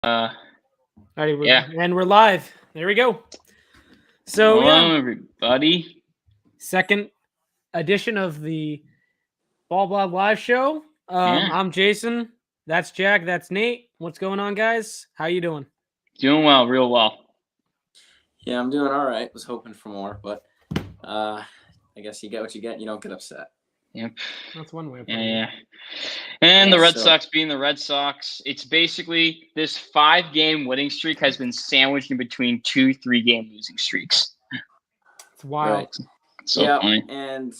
Alrighty, Yeah. and we're live. There we go. So yeah, Hello, everybody. second edition of the Ball Blog Live Show. Yeah, I'm Jason. That's Jack. That's Nate. What's going on, guys? How you doing? doing well, real well. Yeah, I'm doing all right. Was hoping for more, but I guess you get what you get. You don't get upset. Yep. That's one way of Yeah, putting yeah. it. And Yeah, the Red so- Sox being the Red Sox, it's basically this 5-game winning streak has been sandwiched in between 2 3-game losing streaks. It's wild. Right. So yeah, funny. and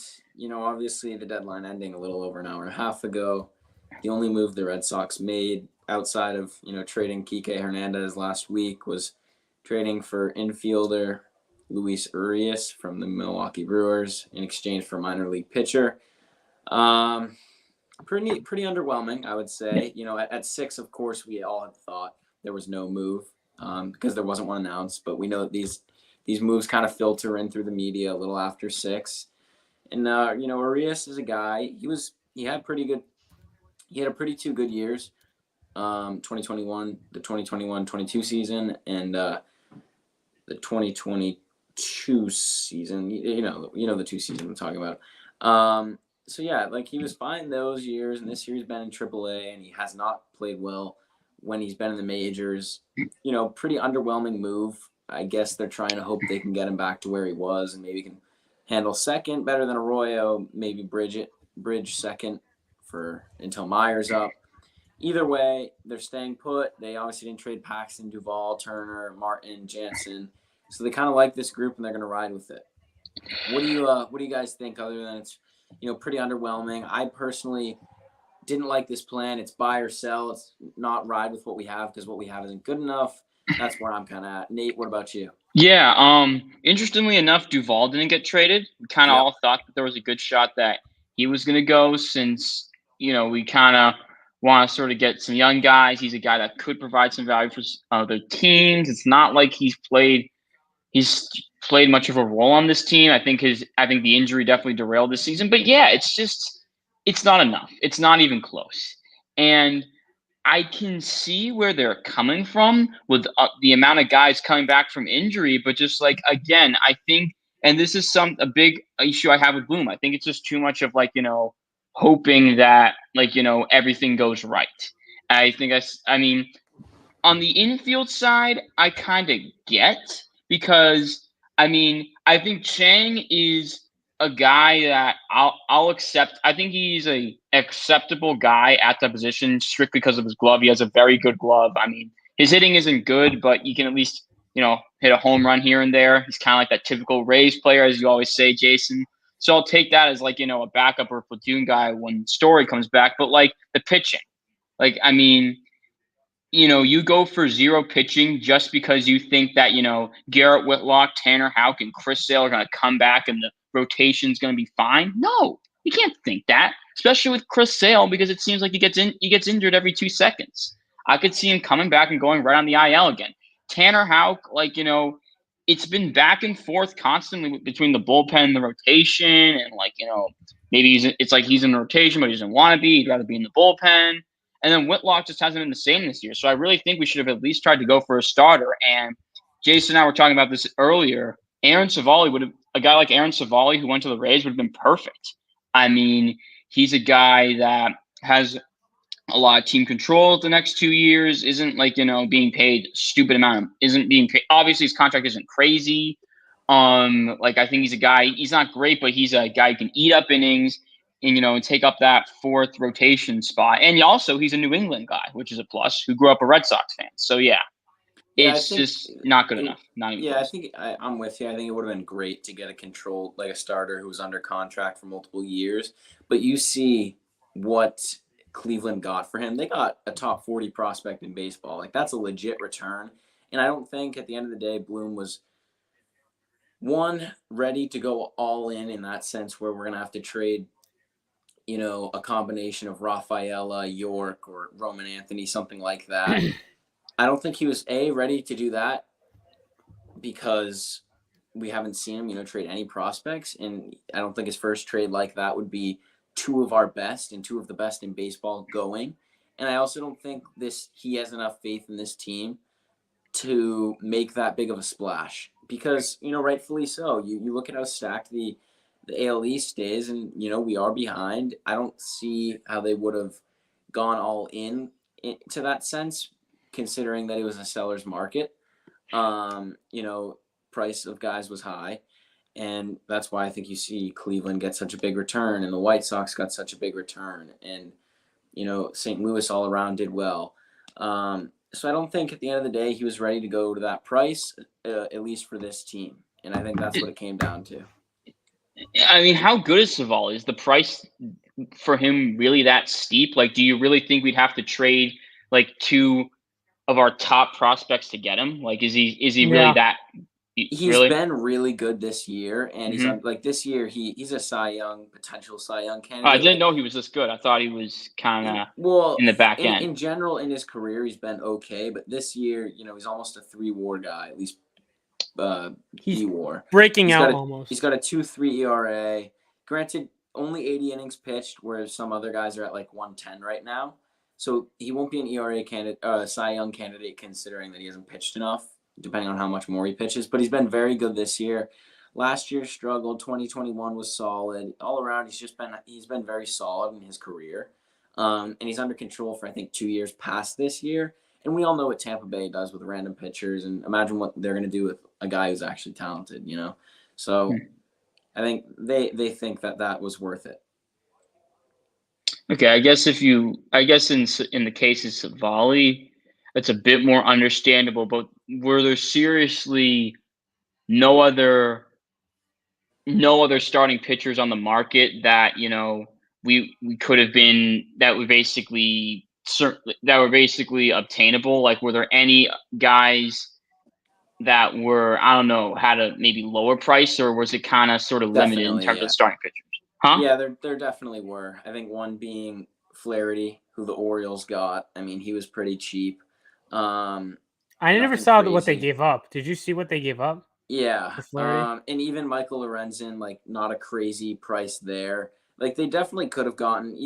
obviously the deadline ending a little over an hour and a half ago. The only move the Red Sox made outside of trading Kike Hernandez last week was trading for infielder Luis Urias from the Milwaukee Brewers in exchange for minor league pitcher. Pretty underwhelming, I would say. At 6, of course, we all had thought there was no move because there wasn't one announced. But we know that these moves kind of filter in through the media a little after 6. And Urias is a guy. He had a pretty 2 good years. 2021, the 2021-22 season, and the 2022 season. You know the 2 seasons I'm talking about. So yeah, like he was fine those years, and this year he's been in AAA, and he has not played well when he's been in the majors. Pretty underwhelming move. I guess they're trying to hope they can get him back to where he was, and maybe can handle second better than Arroyo. Maybe bridge second until Meyer's up. Either way, they're staying put. They obviously didn't trade Paxton, Duvall, Turner, Martin, Jansen, so they kind of like this group, and they're going to ride with it. What do you guys think? Other than it's pretty underwhelming. I personally didn't like this plan. It's buy or sell. It's not ride with what we have because what we have isn't good enough. That's where I'm kind of at. Nate, what about you? Yeah, interestingly enough, Duvall didn't get traded. We kind of Yep. all thought that there was a good shot that he was going to go since, we kind of want to sort of get some young guys. He's a guy that could provide some value for other teams. It's not like he's played much of a role on this team. I think the injury definitely derailed this season. But yeah, it's not enough. It's not even close. And I can see where they're coming from with the amount of guys coming back from injury, but just like again, I think, and this is a big issue I have with Bloom. I think it's just too much of hoping that everything goes right. I mean, on the infield side, I kind of get because I mean I think Chang is a guy that I'll accept. I think he's a acceptable guy at the position strictly because of his glove. He has a very good glove. I mean, his hitting isn't good, but you can at least hit a home run here and there. He's kind of like that typical Rays player, as you always say, Jason. So I'll take that as a backup or a platoon guy when Story comes back. But the pitching, I mean you go for 0 pitching just because you think that, Garrett Whitlock, Tanner Houck, and Chris Sale are going to come back and the rotation's going to be fine. No, you can't think that, especially with Chris Sale, because it seems like he gets injured every 2 seconds. I could see him coming back and going right on the IL again. Tanner Houck, it's been back and forth constantly between the bullpen and the rotation, and maybe it's like he's in the rotation, but he doesn't want to be. He'd rather be in the bullpen. And then Whitlock just hasn't been the same this year. So I really think we should have at least tried to go for a starter. And Jason and I were talking about this earlier. A guy like Aaron Savali who went to the Rays would have been perfect. I mean, he's a guy that has a lot of team control the next 2 years, isn't being paid a stupid amount, isn't being paid. Obviously his contract isn't crazy. I think he's a guy, he's not great, but he's a guy who can eat up innings and take up that 4th rotation spot. And he's a New England guy, which is a plus, who grew up a Red Sox fan. So it's just not good enough. Not even close. I think I'm with you. I think it would have been great to get a starter who was under contract for multiple years. But you see what Cleveland got for him. They got a top 40 prospect in baseball. That's a legit return. And I don't think at the end of the day, Bloom was ready to go all in that sense where we're going to have to trade a combination of Rafaela, York, or Roman Anthony, something like that. I don't think he was ready to do that because we haven't seen him, trade any prospects. And I don't think his first trade like that would be 2 of our best and 2 of the best in baseball going. And I also don't think he has enough faith in this team to make that big of a splash because, rightfully so. You look at how stacked the AL East is, and, we are behind. I don't see how they would have gone all in to that sense, considering that it was a seller's market. Price of guys was high. And that's why I think you see Cleveland get such a big return and the White Sox got such a big return. And, St. Louis all around did well. So I don't think at the end of the day he was ready to go to that price, at least for this team. And I think that's what it came down to. I mean, how good is Savali? Is the price for him really that steep? Like, do you really think we'd have to trade like 2 of our top prospects to get him? Like, is he really that? He's been really good this year, and he's Mm-hmm. this year he's a potential Cy Young candidate. I didn't know he was this good. I thought he was kind of in the back end. In general, in his career, he's been okay, but this year, he's almost a 3-WAR guy, at least. He's WAR breaking out almost. He's got a 2.3 ERA. Granted, only 80 innings pitched, whereas some other guys are at like 110 right now. So he won't be an ERA candidate, Cy Young candidate, considering that he hasn't pitched enough, depending on how much more he pitches. But he's been very good this year. Last year struggled. 2021 was solid. All around, he's been very solid in his career. And he's under control for, I think, 2 years past this year. And we all know what Tampa Bay does with random pitchers, and imagine what they're going to do with a guy who's actually talented, So I think they think that was worth it. Okay, I guess in the case of Savali, it's a bit more understandable. But were there seriously no other starting pitchers on the market that we could have been that were basically obtainable? Like, were there any guys that were, I don't know, had a maybe lower price, or was it kind of sort of limited in terms of starting pitchers? Huh? Yeah, there definitely were. I think one being Flaherty, who the Orioles got. I mean, he was pretty cheap. I never saw what they gave up. Did you see what they gave up? Yeah. And even Michael Lorenzen, like, not a crazy price there. Like, they definitely could have gotten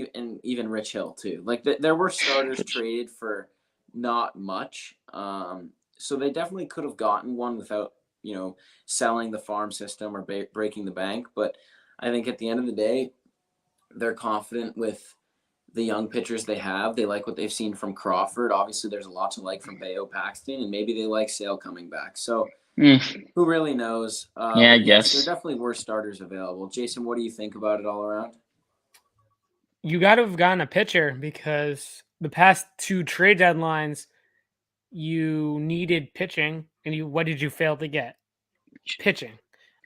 even Rich Hill too. Like, there were starters traded for not much. So they definitely could have gotten one without, selling the farm system or breaking the bank. But I think at the end of the day, they're confident with the young pitchers they have. They like what they've seen from Crawford. Obviously, there's a lot to like from Bayo Paxton, and maybe they like Sale coming back. So who really knows? I guess. There definitely were starters available. Jason, what do you think about it all around? You got to have gotten a pitcher because the past 2 trade deadlines, you needed pitching, and what did you fail to get? Pitching.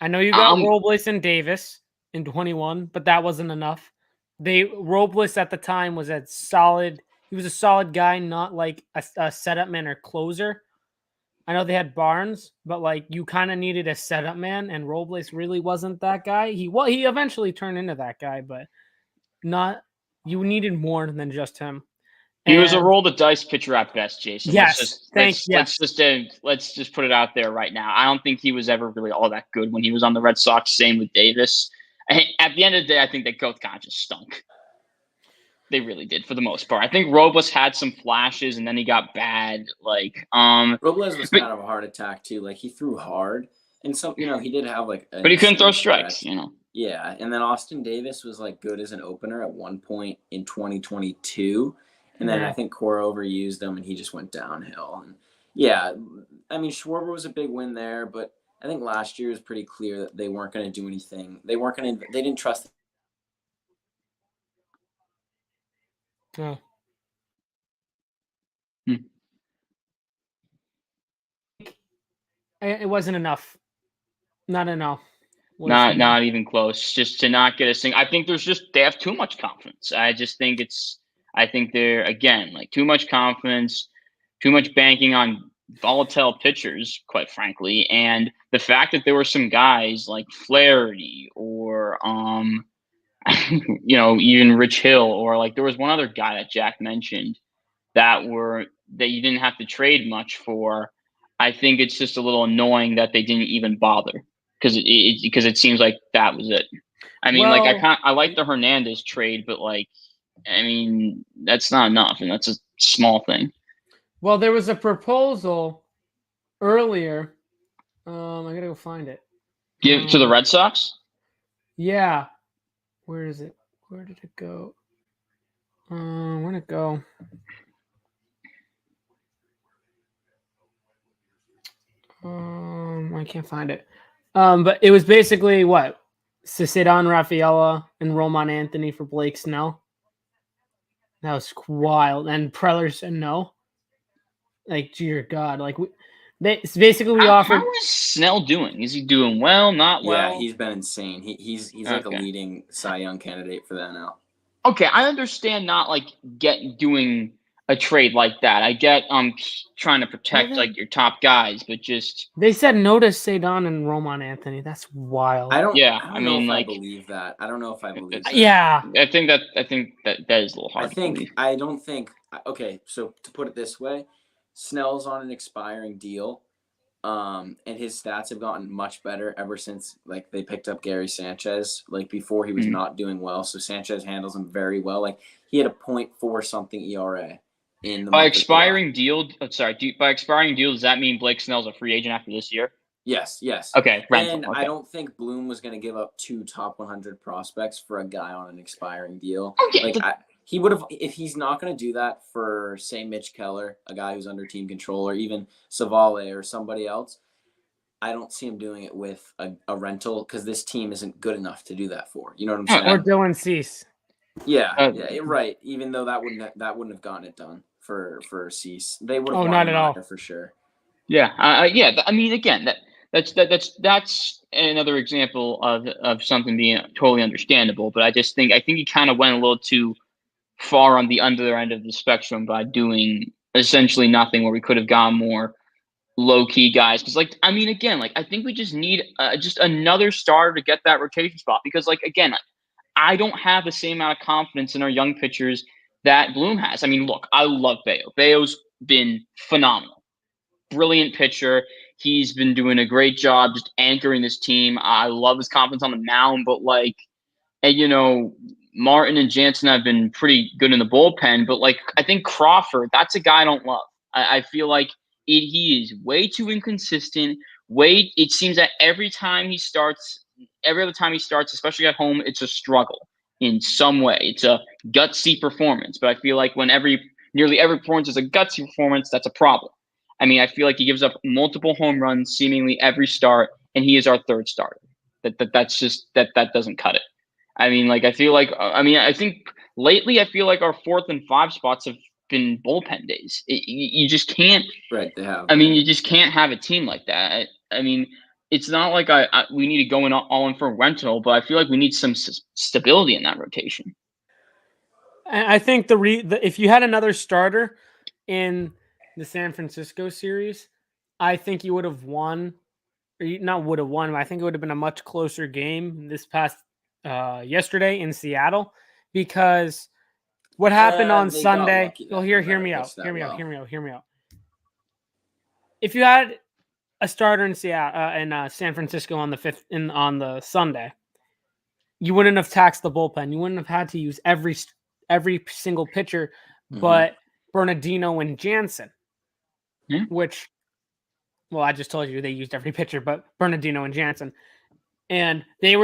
I know you got Robles and Davis in 21, but that wasn't enough. Robles at the time was solid. He was a solid guy, not like a setup man or closer. I know they had Barnes, but like you kind of needed a setup man, and Robles really wasn't that guy. He eventually turned into that guy, but not. You needed more than just him. He was a roll the dice pitcher at best, Jason. Yes, let's just put it out there right now. I don't think he was ever really all that good when he was on the Red Sox. Same with Davis. At the end of the day, I think they both kind of just stunk. They really did for the most part. I think Robles had some flashes and then he got bad. Like Robles was kind of a heart attack too. Like, he threw hard, and some he did have like. But he couldn't throw strikes, Yeah, and then Austin Davis was like good as an opener at one point in 2022. And then I think Cora overused him, and he just went downhill. And yeah, I mean, Schwarber was a big win there, but I think last year was pretty clear that they weren't going to do anything. They didn't trust. Oh. It wasn't enough. Not enough. Not even close. Just to not get a single. I think they have too much confidence. I think they're, again, like, too much confidence, too much banking on volatile pitchers, quite frankly. And the fact that there were some guys like Flaherty or, even Rich Hill, or like there was one other guy that Jack mentioned that you didn't have to trade much for. I think it's just a little annoying that they didn't even bother because it seems like that was it. I mean, I like the Hernandez trade, but like, I mean, that's not enough, and that's a small thing. Well, there was a proposal earlier. I gotta go find it. Give to the Red Sox. Yeah. Where is it? Where did it go? Where'd it go? I can't find it. But it was basically what? Cesar Rafaela and Roman Anthony for Blake Snell. That was wild. And Preller said no. Like, dear God. Like, it's basically we offered. How is Snell doing? Is he doing well? Not well? Yeah, he's been insane. He's like a leading Cy Young candidate for the NL. Okay, I understand not like doing a trade like that. I get trying to protect like your top guys, but just they said no to Cedon and Roman Anthony. That's wild. I don't mean, know if like, I believe that. I don't know if I believe that. Yeah. I think that is a little hard. I don't think. Okay, so to put it this way, Snell's on an expiring deal, and his stats have gotten much better ever since like they picked up Gary Sanchez. Like before, he was not doing well, so Sanchez handles him very well. Like he had a .4 something ERA in the by expiring deal. By expiring deal, does that mean Blake Snell's a free agent after this year? Yes. Okay, and I don't think Bloom was going to give up 2 top 100 prospects for a guy on an expiring deal. Okay, he would have, if he's not going to do that for, say, Mitch Keller, a guy who's under team control, or even Savale or somebody else, I don't see him doing it with a rental because this team isn't good enough to do that for. You know what I'm saying? Or Dylan Cease. Yeah, right. Even though that wouldn't have gotten it done for Cease, they would have. Not at all for sure. Yeah, I mean, again, that's another example of something being totally understandable. But I think he kind of went a little too far on the under end of the spectrum by doing essentially nothing where we could have gone more low key guys. Because I mean, again, I think we just need just another starter to get that rotation spot. Because again, I don't have the same amount of confidence in our young pitchers that Bloom has. I mean, look, I love Bello. Bello's been phenomenal, brilliant pitcher. He's been doing a great job just anchoring this team. I love his confidence on the mound, but and Martin and Jansen have been pretty good in the bullpen, but I think Crawford, that's a guy I don't love. I feel like he is way too inconsistent. It seems that every other time he starts, especially at home, it's a struggle in some way. It's a gutsy performance, but I feel like nearly every performance is a gutsy performance, that's a problem. I mean, I feel like he gives up multiple home runs seemingly every start, and he is our third starter. That's just that doesn't cut it. I mean, I feel like I think lately I feel like our 4th and 5 spots have been bullpen days. You just can't. Right, they have. I mean, you just can't have a team like that. I mean, it's not like we need to go all in for rental, but I feel like we need some stability in that rotation. I think if you had another starter in the San Francisco series, I think you would have won, or not would have won, but I think it would have been a much closer game this past yesterday in Seattle, because what happened on Sunday. Well, hear me out. If you had a starter in Seattle in San Francisco on the 5th on the Sunday, you wouldn't have taxed the bullpen. You wouldn't have had to use every single pitcher, but Bernardino and Jansen, which, well, I just told you they used every pitcher, but Bernardino and Jansen, and they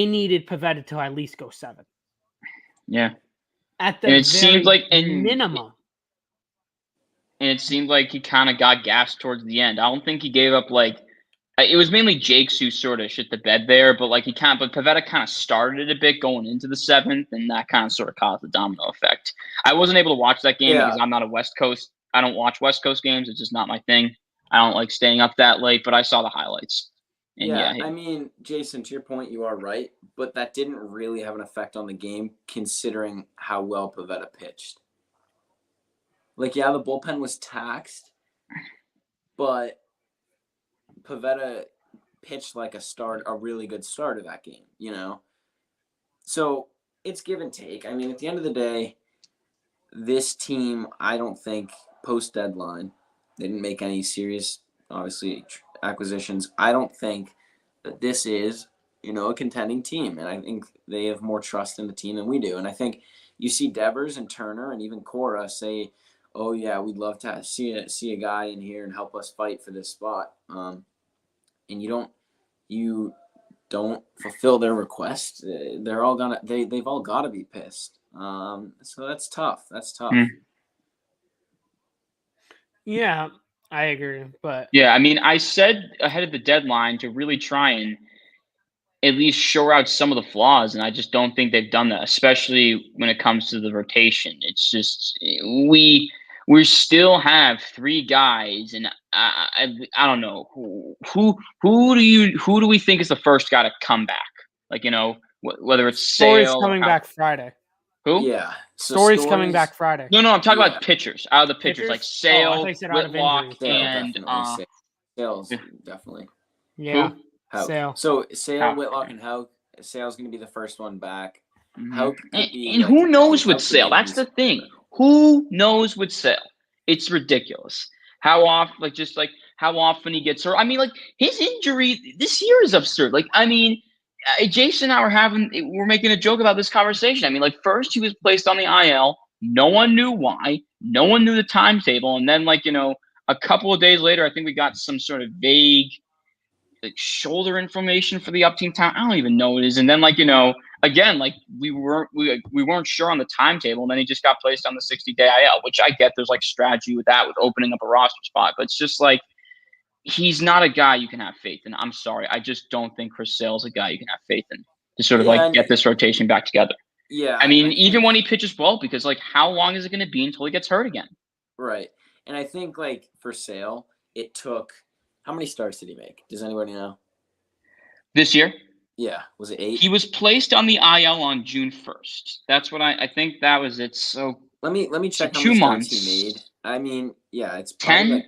needed Pivetta to at least go 7. Yeah, at the seems like minimum. And it seemed like he kind of got gassed towards the end. I don't think he gave up it was mainly Jakes who sort of shit the bed there, but Pivetta kind of started it a bit going into the 7th, and that kind of sort of caused the domino effect. I wasn't able to watch that game because I'm not a West Coast. I don't watch West Coast games. It's just not my thing. I don't like staying up that late, but I saw the highlights. And I mean, Jason, to your point, you are right, but that didn't really have an effect on the game considering how well Pivetta pitched. The bullpen was taxed, but Pivetta pitched like a really good start of that game, So it's give and take. I mean, at the end of the day, this team, I don't think post-deadline, they didn't make any serious, obviously, acquisitions. I don't think that this is, a contending team, and I think they have more trust in the team than we do. And I think you see Devers and Turner and even Cora say, "Oh yeah, we'd love to see a guy in here and help us fight for this spot." And you don't fulfill their request. They've all got to be pissed. So that's tough. That's tough. Yeah, I agree. But yeah, I mean, I said ahead of the deadline to really try and at least shore out some of the flaws, and I just don't think they've done that, especially when it comes to the rotation. It's just we still have 3 guys, and I don't know who do we think is the first guy to come back? Like, whether it's Story's Sale coming back Friday. Who? Yeah. So Story's coming back Friday. No, I'm talking about pitchers. Out of the pitchers, like Pitchers? Oh, I Sale, thought you said out of Whitlock, injuries. and Sale's definitely. Yeah. Who? Houck. Sale. So Sale, Houck, Whitlock, okay. and Houck. Sale's going to be the first one back. Mhm. And who knows with Sale? That's the thing. Who knows with Sale? It's ridiculous. How often he gets hurt. I mean, like, his injury this year is absurd. Like, I mean, Jason and I we're making a joke about this conversation. I mean, like, first he was placed on the IL. No one knew why. No one knew the timetable. And then, a couple of days later, I think we got some sort of vague, like, shoulder inflammation for the up team time. I don't even know what it is. And then, again, like, we weren't sure on the timetable. And then he just got placed on the 60-day IL, which I get. There's, like, strategy with that, with opening up a roster spot. But it's just like, he's not a guy you can have faith in. I'm sorry. I just don't think Chris Sale's a guy you can have faith in to sort of get this rotation back together. Yeah. I mean, even when he pitches well, because, like, how long is it going to be until he gets hurt again? Right. And I think, like, for Sale, it took – how many starts did he make? Does anybody know? This year? Yeah. Was it 8? He was placed on the IL on June 1st. That's what I think that was it. So let me check how 2 many months starts he made. I mean, yeah, it's 10? like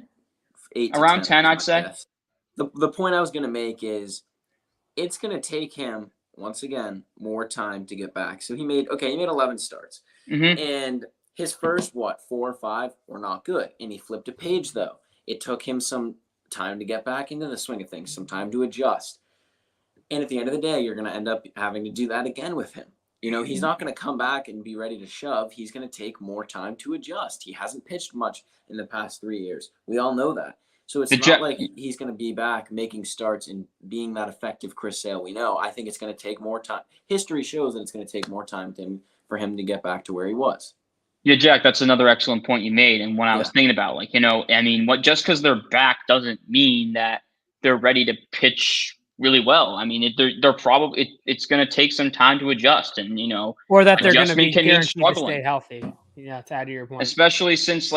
8 to around 10, 10, I'd say. Guess. The point I was going to make is it's going to take him, once again, more time to get back. So he made 11 starts. Mm-hmm. And his first, 4 or 5 were not good. And he flipped a page, though. It took him some time to get back into the swing of things, some time to adjust. And at the end of the day, you're going to end up having to do that again with him. He's not going to come back and be ready to shove. He's going to take more time to adjust. He hasn't pitched much in the past 3 years. We all know that. So it's not like he's going to be back making starts and being that effective Chris Sale we know. I think it's going to take more time. History shows that it's going to take more time for him to get back to where he was. Yeah, Jack, that's another excellent point you made. And when I was thinking about, I mean, just because they're back doesn't mean that they're ready to pitch really well. I mean, they're probably it's going to take some time to adjust, and or that they're going to be guaranteed to struggling. Stay healthy. Yeah, to add to your point, especially since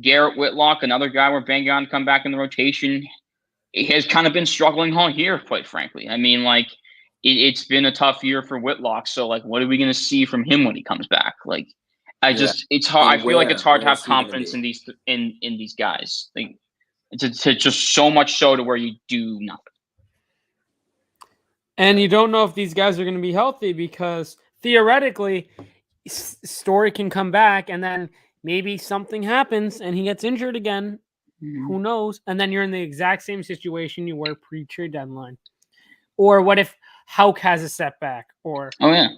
Garrett Whitlock, another guy we're banging on to come back in the rotation, he has kind of been struggling all year, quite frankly. I mean, it's been a tough year for Whitlock. So what are we going to see from him when he comes back? It's hard. I feel like it's hard to have confidence in these guys. It's just so much so to where you do nothing. And you don't know if these guys are going to be healthy because theoretically, Story can come back and then maybe something happens and he gets injured again. Mm-hmm. Who knows? And then you're in the exact same situation you were pre-trade deadline. Or what if Houck has a setback, or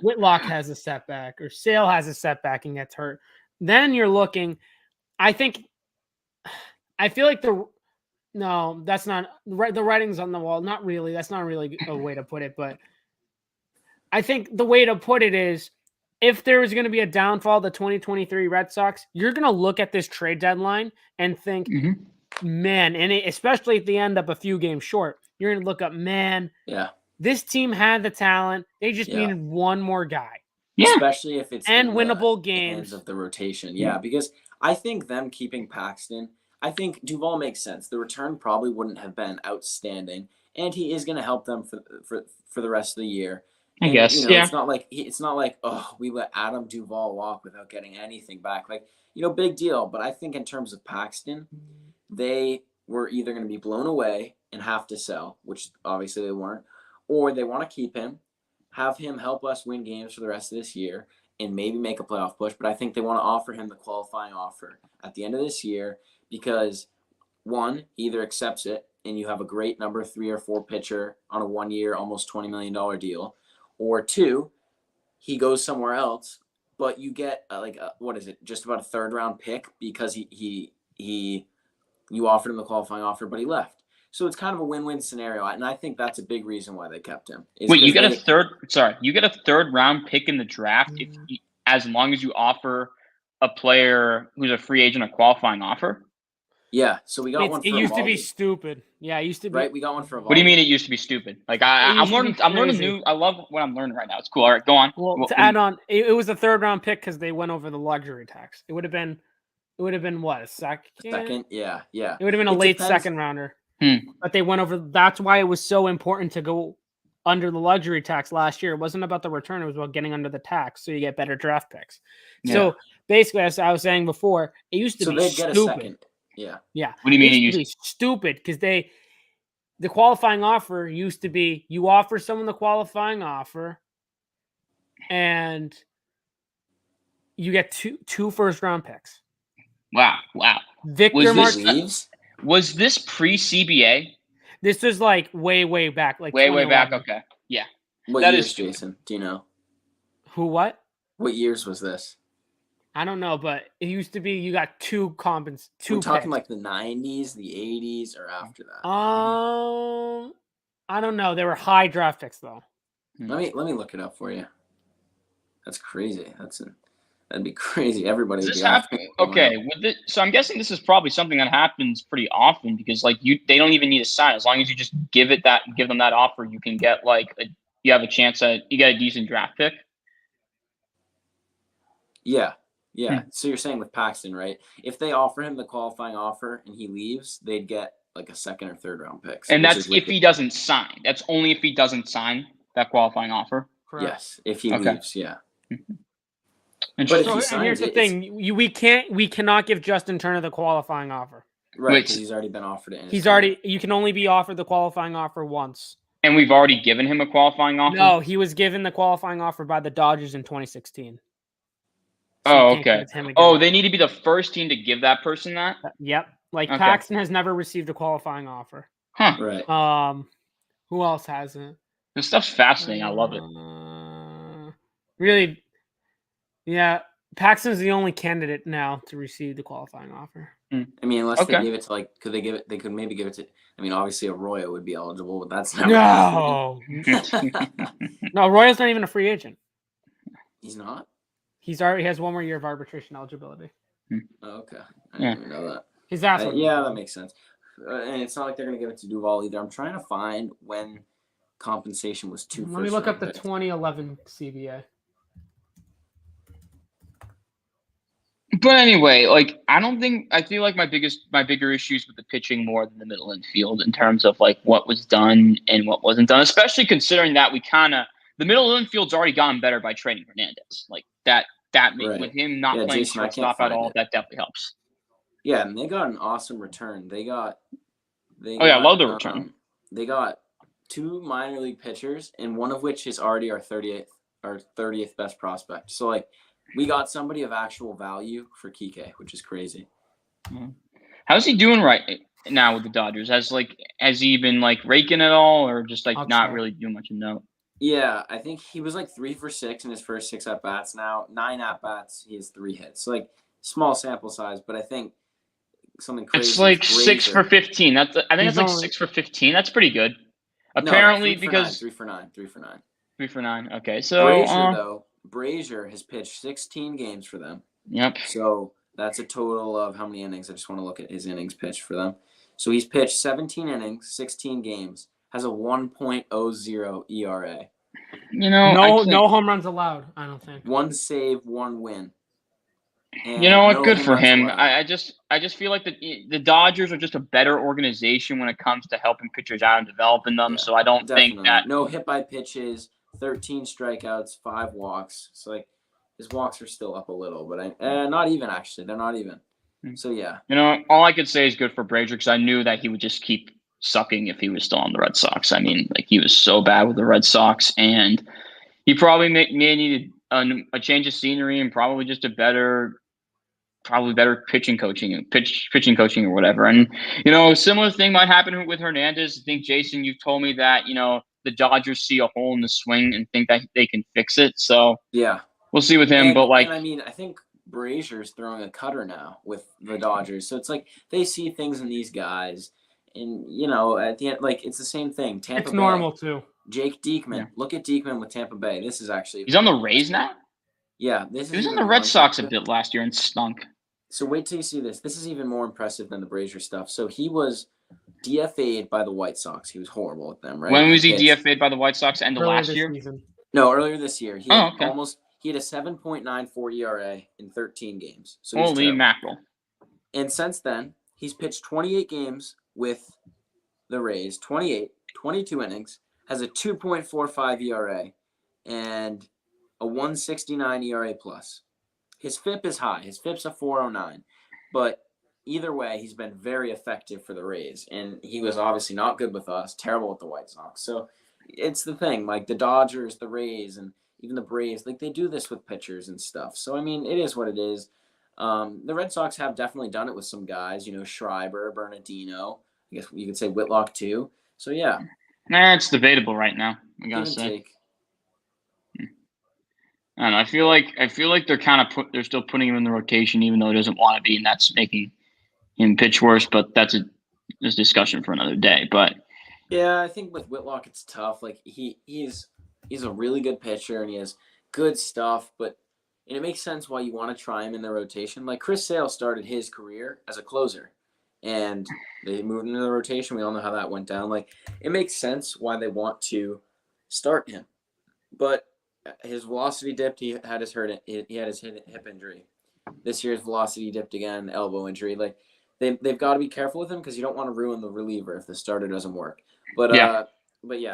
Whitlock has a setback, or Sale has a setback and gets hurt? Then you're looking. I feel like that's not the writing's on the wall. Not really. That's not really a way to put it. But I think the way to put it is, if there is going to be a downfall of the 2023 Red Sox, you're going to look at this trade deadline and think, man, and especially if they end up a few games short, you're going to look up, man, this team had the talent. They just needed one more guy. Yeah. Especially if it's and winnable games of the rotation. Yeah, because I think them keeping Paxton, I think Duvall makes sense. The return probably wouldn't have been outstanding, and he is going to help them for the rest of the year. I guess, It's not like we let Adam Duvall walk without getting anything back. Big deal. But I think in terms of Paxton, they were either going to be blown away and have to sell, which obviously they weren't, or they want to keep him, have him help us win games for the rest of this year, and maybe make a playoff push. But I think they want to offer him the qualifying offer at the end of this year because, one, he either accepts it and you have a great number 3 or 4 pitcher on a 1-year, almost $20 million deal, or 2, he goes somewhere else, but you get what is it? Just about a third round pick because you offered him the qualifying offer, but he left. So it's kind of a win-win scenario, and I think that's a big reason why they kept him. Wait, you get a third round pick in the draft as long as you offer a player who's a free agent a qualifying offer? Yeah, so we got one for It used to be Evaldi, stupid. Yeah, it used to be. right? We got one for Evaldi. What do you mean it used to be stupid? Like I'm learning new. I love what I'm learning right now. It's cool. All right, go on. Well, to add on, it was a third round pick because they went over the luxury tax. It would have been what, a second? Second, yeah. It would have been a late second rounder. But they went over. That's why it was so important to go under the luxury tax last year. It wasn't about the return. It was about getting under the tax so you get better draft picks. Yeah. So basically, as I was saying before, it used to be stupid. Get a second. Yeah. What do you mean it used to be stupid? Because the qualifying offer used to be you offer someone the qualifying offer and you get two first round picks. Wow. Victor Martinez. Was this pre-CBA? This was like way back. Like way back. Okay. Yeah. What years, Jason? Do you know? Who, what? What years was this? I don't know, but it used to be you got two picks. We're talking like the 90s, the 80s, or after that? I don't know. They were high draft picks though. Let me look it up for you. That's crazy. That'd be crazy. Everybody would be happening. Okay, so I'm guessing this is probably something that happens pretty often because like they don't even need to sign as long as you just give them that offer. You can get you have a chance at you get a decent draft pick. Yeah. So you're saying with Paxton, right? If they offer him the qualifying offer and he leaves, they'd get like a second or third round pick. And that's if he doesn't sign. That's only if he doesn't sign that qualifying offer. Correct. Yes, if he leaves, yeah. But here's the thing: we cannot give Justin Turner the qualifying offer, right? Because he's already been offered it. You can only be offered the qualifying offer once. And we've already given him a qualifying offer. No, he was given the qualifying offer by the Dodgers in 2016. So okay. They need to be the first team to give that person that. Yep. Paxton has never received a qualifying offer. Huh. Right. Who else hasn't? This stuff's fascinating. I love it. Really. Yeah, Paxton's the only candidate now to receive the qualifying offer. I mean, unless they give it to could they give it? They could maybe give it to. I mean, obviously Arroyo would be eligible, but that's not. No. No, Arroyo's not even a free agent. He's not. He has one more year of arbitration eligibility. Oh, okay, I didn't even know that. His ass. Yeah, that makes sense. And it's not like they're gonna give it to Duvall either. I'm trying to find when compensation was too. Let me look up the 2011 CBA. But anyway, I feel like my bigger issues with the pitching more than the middle infield in terms of what was done and what wasn't done, especially considering that the middle infield's already gotten better by trading Hernandez. Right. With him not playing shortstop at all, that definitely helps. Yeah, and they got an awesome return. I love the return. They got 2 minor league pitchers, and one of which is already our 30th best prospect. So we got somebody of actual value for Kike, which is crazy. How's he doing right now with the Dodgers? Has he been raking at all, or just not really doing much of note? Yeah, I think he was 3 for 6 in his first 6 at bats. Now 9 at bats, he has 3 hits. So small sample size, but I think something crazy. It's 6 for 15. I think it's 6 for 15. That's pretty good. Apparently, because 3 for 9. 3 for 9. 3 for 9. Okay, so Brazier has pitched 16 games for them. Yep. So that's a total of how many innings? I just want to look at his innings pitched for them. So he's pitched 17 innings, 16 games, has a 1.00 ERA. No home runs allowed, I don't think. 1 save, 1 win. And you know what? Good for him. I just feel like the Dodgers are just a better organization when it comes to helping pitchers out and developing them. So I don't think that no hit by pitches. 13 strikeouts, 5 walks. So his walks are still up a little, but not even actually. They're not even. So yeah. All I could say is good for Brazier because I knew that he would just keep sucking if he was still on the Red Sox. I mean, he was so bad with the Red Sox, and he probably may need a change of scenery and probably just better pitching coaching or whatever. And a similar thing might happen with Hernandez. I think, Jason, you've told me that the Dodgers see a hole in the swing and think that they can fix it. So yeah, we'll see with him. But like, and I mean, I think Brazier's throwing a cutter now with the Dodgers, so it's like they see things in these guys, and at the end, like it's the same thing. Tampa It's Bay, normal too. Jake Diekman. Yeah. Look at Diekman with Tampa Bay. This is actually he's on the Rays now. Yeah, this is He was on even the more Red Sox a impressive. bit last year and stunk. So wait till you see this. This is even more impressive than the Brazier stuff. So he was DFA'd by the White Sox. He was horrible with them, right? When was he pitched- DFA'd by the White Sox? End of Earlier last this year. season. No, earlier this year. He Oh, had okay. he had a 7.94 ERA in 13 games. So he's Holy terrible. mackerel! And since then, he's pitched 28 games with the Rays, 22 innings, has a 2.45 ERA, and a 169 ERA plus. His FIP is high. His FIP's a 409. But either way, he's been very effective for the Rays. And he was obviously not good with us, terrible with the White Sox. So it's the thing, like the Dodgers, the Rays, and even the Braves, like they do this with pitchers and stuff. So, I mean, it is what it is. The Red Sox have definitely done it with some guys, Schreiber, Bernardino. I guess you could say Whitlock too. So, yeah. Nah, it's debatable right now. I Give gotta and say. take. I don't know. I feel like they're still putting him in the rotation, even though he doesn't want to be, and that's making him pitch worse. But that's a discussion for another day. But Yeah, I think with Whitlock it's tough. Like he's a really good pitcher and he has good stuff, and it makes sense why you want to try him in the rotation. Like Chris Sale started his career as a closer, and they moved into the rotation. We all know how that went down. Like it makes sense why they want to start him, but his velocity dipped. He had his hip injury. This year's velocity dipped again, elbow injury. Like they've got to be careful with him because you don't want to ruin the reliever if the starter doesn't work. But yeah,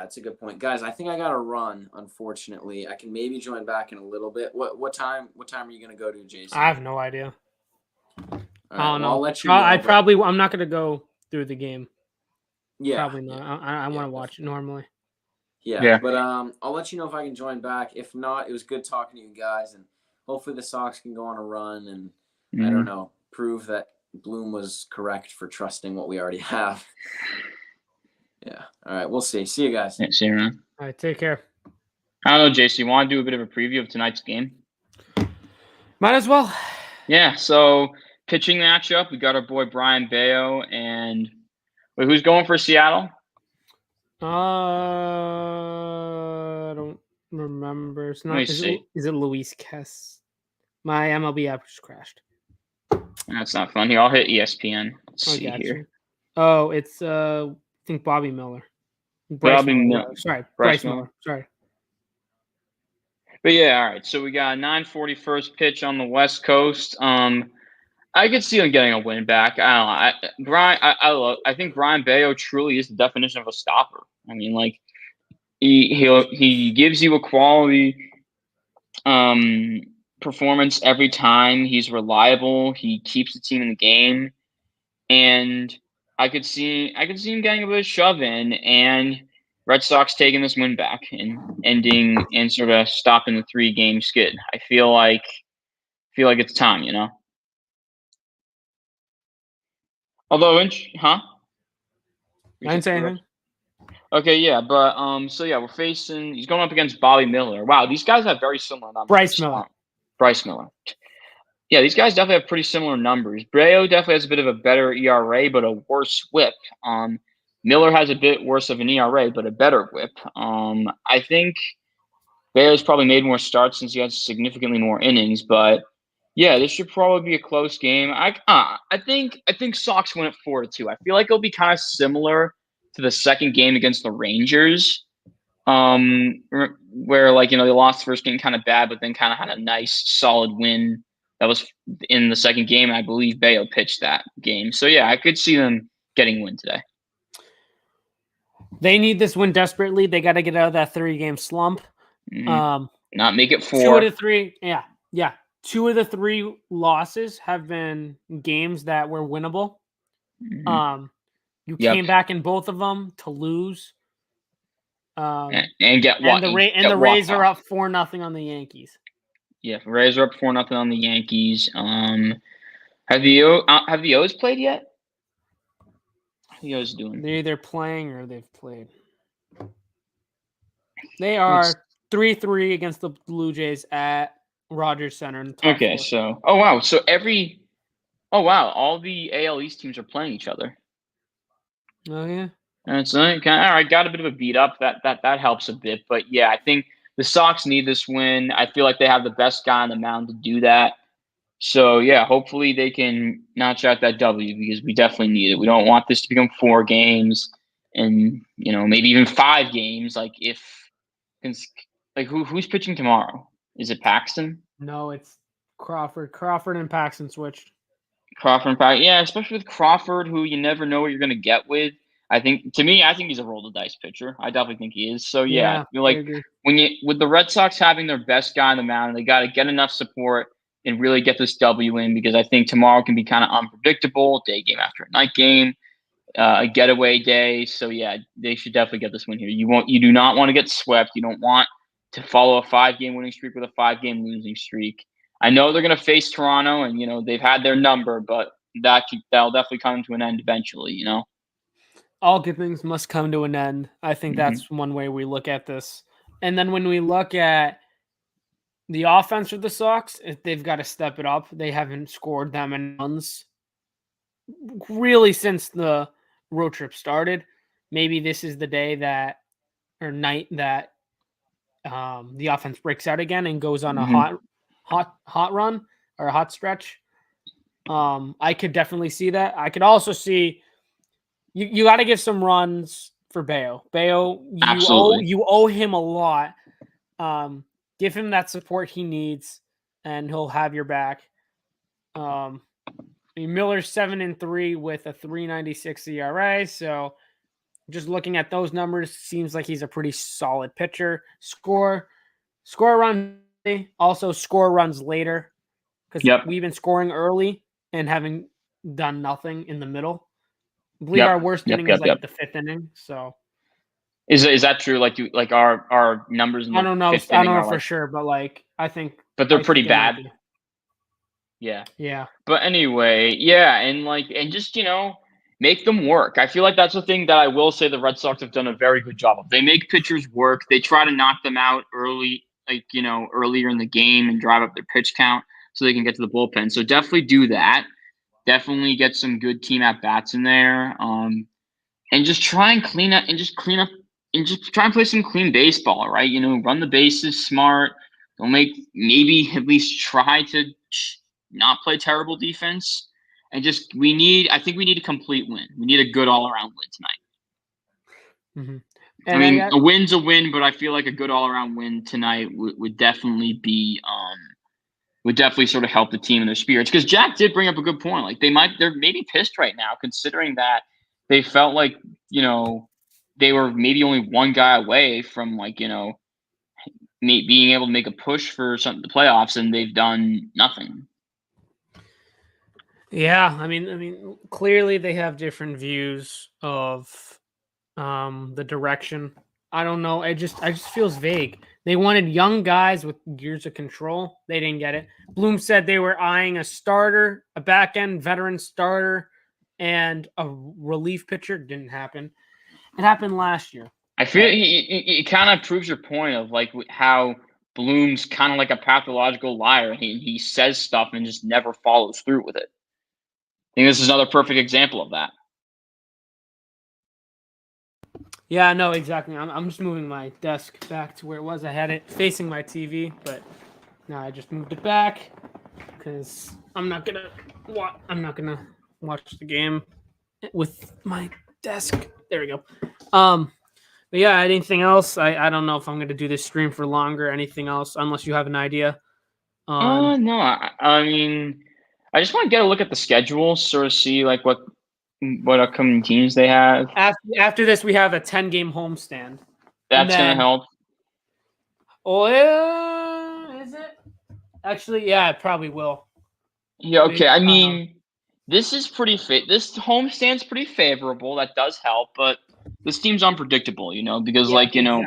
it's a good point, guys. I think I got to run. Unfortunately, I can maybe join back in a little bit. What time are you gonna go to, Jason? I have no idea. All right, I don't know. I'll let you know. I'm not gonna go through the game. Yeah, Probably not. I want to watch it normally. Yeah, but I'll let you know if I can join back. If not, it was good talking to you guys, and hopefully the Sox can go on a run and I don't know, prove that Bloom was correct for trusting what we already have. Yeah. All right, we'll see. See you guys. Yeah, see you around. All right, take care. I don't know, JC. You want to do a bit of a preview of tonight's game? Might as well. Yeah. So pitching matchup, we got our boy Brian Bayo, and wait, who's going for Seattle? I don't remember. It's not. Let me see. Is it Luis Kess? My MLB app just crashed. That's not fun. Here, I'll hit ESPN. Let's I see got here. you. Oh, it's I think Bobby Miller. Bobby Miller. Sorry, Bryce Bryce Miller. Sorry. But yeah, all right. So we got a 9:40 first pitch on the West Coast. I could see him getting a win back. I don't know. I think Brian Bayo truly is the definition of a stopper. I mean, like he gives you a quality performance every time. He's reliable. He keeps the team in the game, and I could see him getting a bit of shove in, and Red Sox taking this win back and ending and sort of stopping the 3-game skid. I feel like it's time, Although, huh? I didn't say anything. Okay, yeah, but so yeah, he's going up against Bobby Miller. Wow, these guys have very similar numbers. Bryce Miller. Yeah, these guys definitely have pretty similar numbers. Bayo definitely has a bit of a better ERA, but a worse whip. Miller has a bit worse of an ERA, but a better whip. I think Bayo's probably made more starts since he has significantly more innings, but yeah, this should probably be a close game. I think Sox win it 4-2. I feel like it'll be kind of similar to the second game against the Rangers, where they lost the first game kind of bad, but then kind of had a nice solid win. That was in the second game, and I believe Bayo pitched that game. So yeah, I could see them getting a win today. They need this win desperately. They got to get out of that 3-game slump. Not make it 4. 2 out of 3. Yeah. 2 of the 3 losses have been games that were winnable. You came back in both of them to lose. And get what? And the Rays are up 4-0 on the Yankees. Yeah, Rays are up 4-0 on the Yankees. Have the O's played yet? How are the O's doing? They're either playing or they've played. They are 3-3 against the Blue Jays at Rogers Center in the top Okay, floor. so all the AL East teams are playing each other. Oh yeah. And so all right, got a bit of a beat up. That helps a bit, but yeah, I think the Sox need this win. I feel like they have the best guy on the mound to do that. So yeah, hopefully they can notch out that W because we definitely need it. We don't want this to become 4 games and maybe even 5 games. Like who's pitching tomorrow? Is it Paxton? No, it's Crawford. Crawford and Paxton switched. Crawford and Paxton, yeah, especially with Crawford, who you never know what you're gonna get with. I think he's a roll the dice pitcher. I definitely think he is. So yeah, I feel like agree. with the Red Sox having their best guy on the mound, they got to get enough support and really get this W in because I think tomorrow can be kind of unpredictable. Day game after a night game, a getaway day. So yeah, they should definitely get this win here. You do not want to get swept. You don't want to follow a 5-game winning streak with a 5-game losing streak. I know they're going to face Toronto, and they've had their number, but that'll definitely come to an end eventually. All good things must come to an end. I think that's one way we look at this. And then when we look at the offense of the Sox, they've got to step it up. They haven't scored that many runs really since the road trip started. Maybe this is the day night that the offense breaks out again and goes on a hot run or a hot stretch. I could definitely see that. I could also see you got to give some runs for Bayo. Bayo, you owe him a lot. Give him that support he needs, and he'll have your back. Miller's 7-3 with a 3.96 ERA. So just looking at those numbers, seems like he's a pretty solid pitcher. Score runs, also score runs later because we've been scoring early and having done nothing in the middle. I believe our worst inning is the 5th inning. So is that true? Like our numbers in the I don't know. fifth I don't inning know for sure, but I think. But they're pretty bad. Yeah. Yeah. But anyway, yeah, and just make them work. I feel like that's the thing that I will say the Red Sox have done a very good job of. They make pitchers work. They try to knock them out early, earlier in the game and drive up their pitch count so they can get to the bullpen. So definitely do that. Definitely get some good team at bats in there. And just try and clean up and just try and play some clean baseball, right? Run the bases smart. Don't maybe at least try to not play terrible defense. And I think we need a complete win. We need a good all-around win tonight. Mm-hmm. A win's a win, but I feel like a good all-around win tonight would definitely be would definitely sort of help the team and their spirits. Because Jack did bring up a good point. Like they're maybe pissed right now, considering that they felt like they were maybe only one guy away from being able to make a push for the playoffs, and they've done nothing. Yeah, I mean, clearly they have different views of the direction. I don't know. It just feels vague. They wanted young guys with years of control. They didn't get it. Bloom said they were eyeing a starter, a back-end veteran starter, and a relief pitcher. Didn't happen. It happened last year. I feel it kind of proves your point of how Bloom's kind of like a pathological liar. He says stuff and just never follows through with it. I think this is another perfect example of that. Yeah, no, exactly. I'm just moving my desk back to where it was. I had it facing my TV, but now I just moved it back because I'm not gonna watch the game with my desk. There we go. But yeah, anything else? I don't know if I'm gonna do this stream for longer. Anything else? Unless you have an idea. No. I mean, I just want to get a look at the schedule, sort of see what upcoming teams they have. After this, we have a 10-game homestand. That's gonna help. Oh, is it? Actually, yeah, it probably will. Yeah. Okay. I mean, this is pretty this homestand's pretty favorable. That does help, but this team's unpredictable. Because exactly.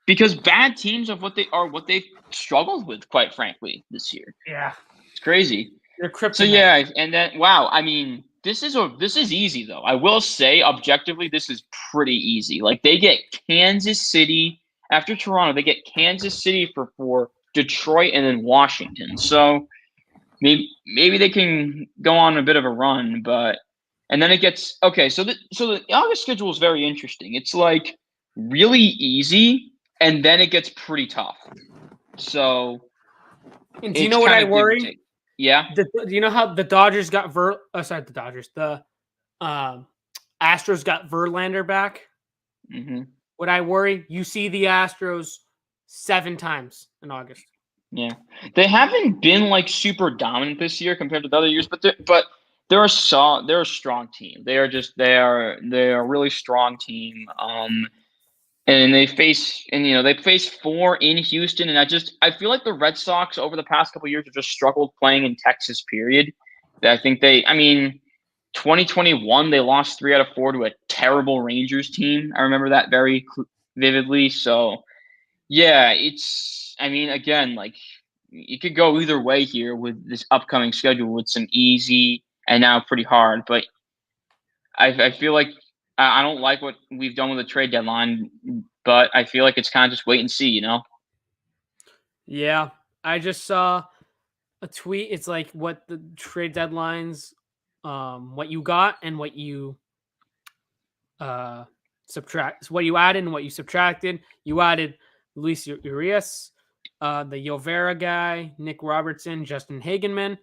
Because bad teams of what they've struggled with, quite frankly, this year. Yeah. It's crazy. They're kryptonite. So yeah, and then wow, I mean. This is easy though. I will say objectively, this is pretty easy. They get Kansas City after Toronto. They get Kansas City for Detroit, and then Washington. So maybe they can go on a bit of a run, but and then it gets okay. So the August schedule is very interesting. It's like really easy, and then it gets pretty tough. So And do you know what I worry? Yeah. Do you know how the Dodgers got the Dodgers, the Astros got Verlander back? Mm-hmm. What I worry, you see the Astros 7 times in August. Yeah, they haven't been like super dominant this year compared to the other years, but they're a strong team. They are a really strong team. And they face they face 4 in Houston, and I feel like the Red Sox over the past couple of years have just struggled playing in Texas. Period. I think 2021 they lost 3 out of 4 to a terrible Rangers team. I remember that very vividly. So yeah, again, like it could go either way here with this upcoming schedule with some easy and now pretty hard. But I feel like I don't like what we've done with the trade deadline, but I feel like it's kind of just wait and see, Yeah, I just saw a tweet. It's like what the trade deadlines, what you got and what you subtract. What you added and what you subtracted. You added Luis Urias, the Yovera guy, Nick Robertson, Justin Hagenman.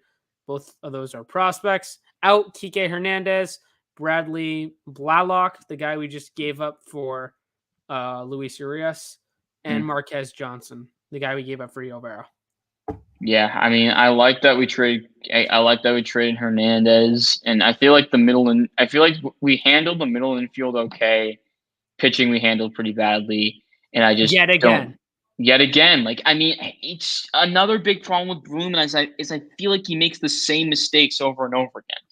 Both of those are prospects. Out Kike Hernandez, Bradley Blalock, the guy we just gave up for Luis Urias, and Marquez Johnson, the guy we gave up for Yovera. Yeah, I like that we trade. I like that we traded Hernandez, and I feel like we handled the middle infield okay. Pitching we handled pretty badly, and I just Yet again, like it's another big problem with Bloom, and I feel like he makes the same mistakes over and over again.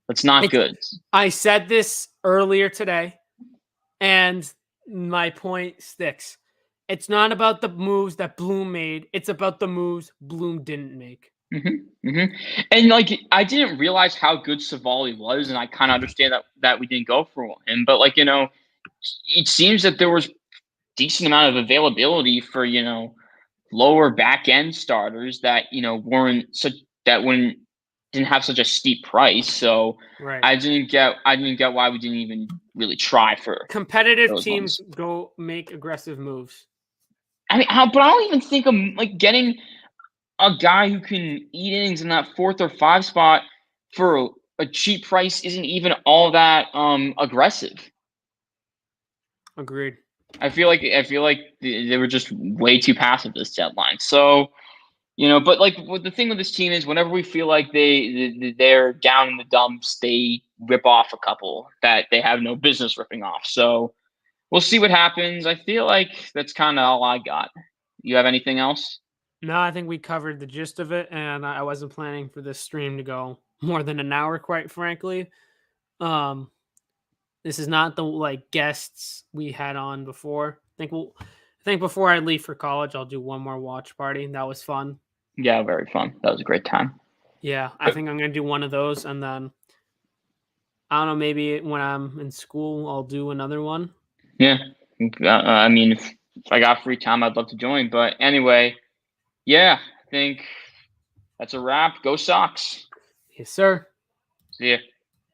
That's not good. I said this earlier today, and my point sticks. It's not about the moves that Bloom made. It's about the moves Bloom didn't make. Mm-hmm, mm-hmm. And like I didn't realize how good Savali was, and I kind of understand that we didn't go for him. But it seems that there was decent amount of availability for lower back end starters that didn't have such a steep price. So right. I didn't get why we didn't even really try for competitive teams ones. Go make aggressive moves. But I don't even think I'm like getting a guy who can eat innings in that 4th or 5 spot for a cheap price isn't even all that aggressive. Agreed. I feel like they were just way too passive this deadline. So, but like the thing with this team is whenever we feel like they're down in the dumps, they rip off a couple that they have no business ripping off. So we'll see what happens. I feel like that's kind of all I got. You have anything else? No, I think we covered the gist of it, and I wasn't planning for this stream to go more than an hour, quite frankly. This is not the guests we had on before. I think before I leave for college, I'll do one more watch party. That was fun. Yeah, very fun. That was a great time. Yeah, I think I'm gonna do one of those, and then I don't know. Maybe when I'm in school, I'll do another one. Yeah, if I got free time, I'd love to join. But anyway, yeah, I think that's a wrap. Go Sox. Yes, sir. See ya.